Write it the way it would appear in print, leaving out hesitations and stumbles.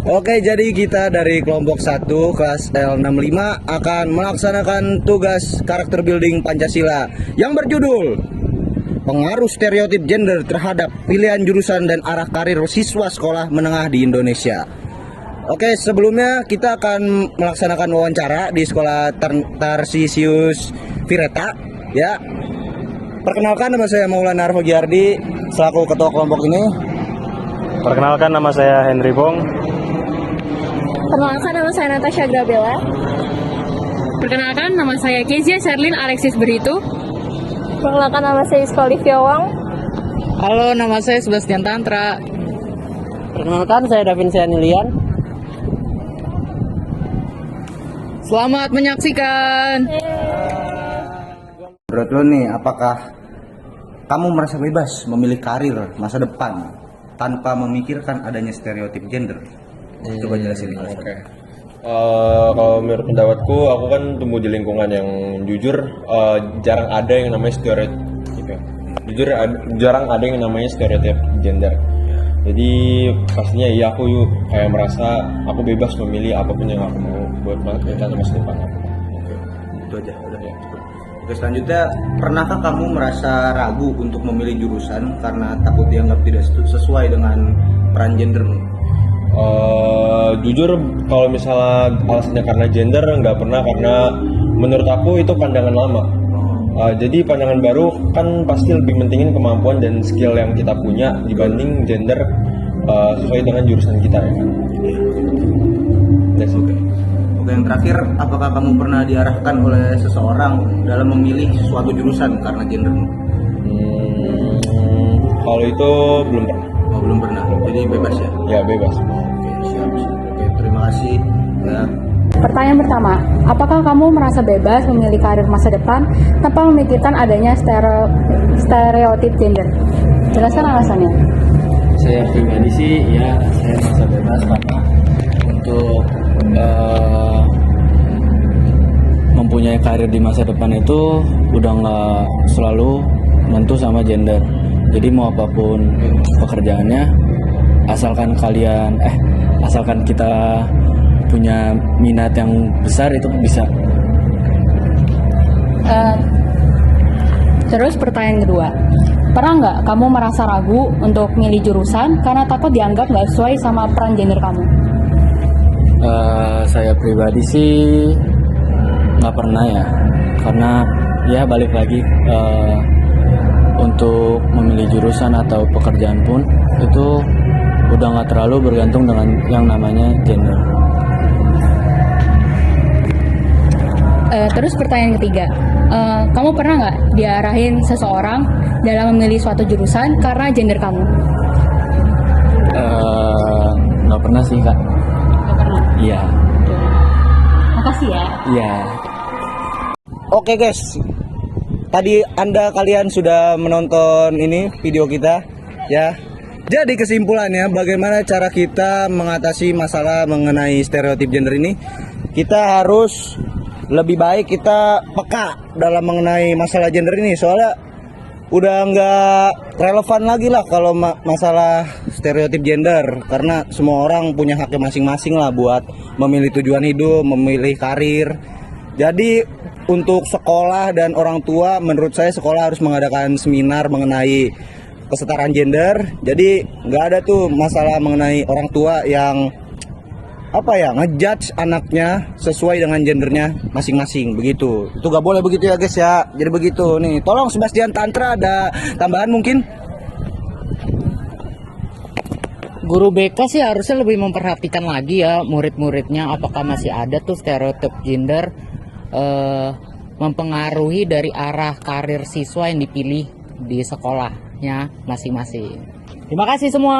Oke, jadi kita dari kelompok 1 kelas L65 akan melaksanakan tugas karakter building Pancasila yang berjudul Pengaruh Stereotip Gender Terhadap Pilihan Jurusan dan Arah Karir Siswa Sekolah Menengah di Indonesia. Oke, sebelumnya kita akan melaksanakan wawancara di Sekolah Tarsisius Vireta ya. Perkenalkan, nama saya Maulana Arfa Giardi selaku ketua kelompok ini. Perkenalkan, nama saya Henry Bong. Perkenalkan, nama saya Natasha Grabella. Perkenalkan, nama saya Kezia Sherlyn Alexis Beritu. Perkenalkan, nama saya Iska Olivia Wang. Halo, nama saya Sebastian Tantra. Perkenalkan, saya Davin Sianilian. Selamat menyaksikan. Menurut lo nih, apakah kamu merasa bebas memilih karir masa depan tanpa memikirkan adanya stereotip gender? Coba jelasin. Oke. Kalau menurut pendapatku, aku kan tumbuh di lingkungan yang jujur, jarang ada yang namanya stereotip. Jujur, jarang ada yang namanya stereotip gender. Jadi pastinya iya, aku kayak merasa aku bebas memilih apapun yang aku mau buat rencana masa depan aku. Itu aja, udah ya. Oke, selanjutnya, pernahkah kamu merasa ragu untuk memilih jurusan karena takut dianggap tidak sesuai dengan peran gendermu? Jujur, kalau misalnya alasannya karena gender, nggak pernah, karena menurut aku itu pandangan lama. Jadi pandangan baru kan pasti lebih mentingin kemampuan dan skill yang kita punya dibanding gender sesuai dengan jurusan kita ya kan. That's okay. Oke, yang terakhir, apakah kamu pernah diarahkan oleh seseorang dalam memilih suatu jurusan karena gendermu? Kalau itu belum pernah. Oh, belum pernah. Jadi bebas ya? Ya, bebas. Oke, siap. Oke, terima kasih. Ya. Pertanyaan pertama, apakah kamu merasa bebas memilih karir masa depan tanpa memikirkan adanya stereotip gender? Jelaskan alasannya. Saya pribadi sih, ya saya merasa bebas karena untuk mempunyai karir di masa depan itu udah nggak selalu menentu sama gender. Jadi mau apapun pekerjaannya, asalkan kita punya minat yang besar, itu bisa. Terus pertanyaan kedua, pernah nggak kamu merasa ragu untuk milih jurusan karena takut dianggap nggak sesuai sama peran gender kamu? Saya pribadi sih nggak pernah ya, karena ya balik lagi, untuk memilih jurusan atau pekerjaan pun itu udah nggak terlalu bergantung dengan yang namanya gender. Terus pertanyaan ketiga, kamu pernah nggak diarahin seseorang dalam memilih suatu jurusan karena gender kamu? Nggak pernah sih, Kak. Nggak pernah. Iya. Makasih ya. Iya. Oke guys, tadi kalian sudah menonton ini video kita ya. Jadi kesimpulannya, bagaimana cara kita mengatasi masalah mengenai stereotip gender ini? Kita harus lebih baik kita peka dalam mengenai masalah gender ini, soalnya udah nggak relevan lagi lah kalau masalah stereotip gender, karena semua orang punya haknya masing-masing lah buat memilih tujuan hidup, memilih karir. Jadi untuk sekolah dan orang tua, menurut saya sekolah harus mengadakan seminar mengenai kesetaraan gender. Jadi nggak ada tuh masalah mengenai orang tua yang ngejudge anaknya sesuai dengan gendernya masing-masing, begitu. Itu nggak boleh begitu ya guys ya. Jadi begitu nih. Tolong Sebastian Tantra, ada tambahan mungkin? Guru BK sih harusnya lebih memperhatikan lagi ya murid-muridnya, apakah masih ada tuh stereotip gender mempengaruhi dari arah karir siswa yang dipilih di sekolahnya masing-masing. Terima kasih semua.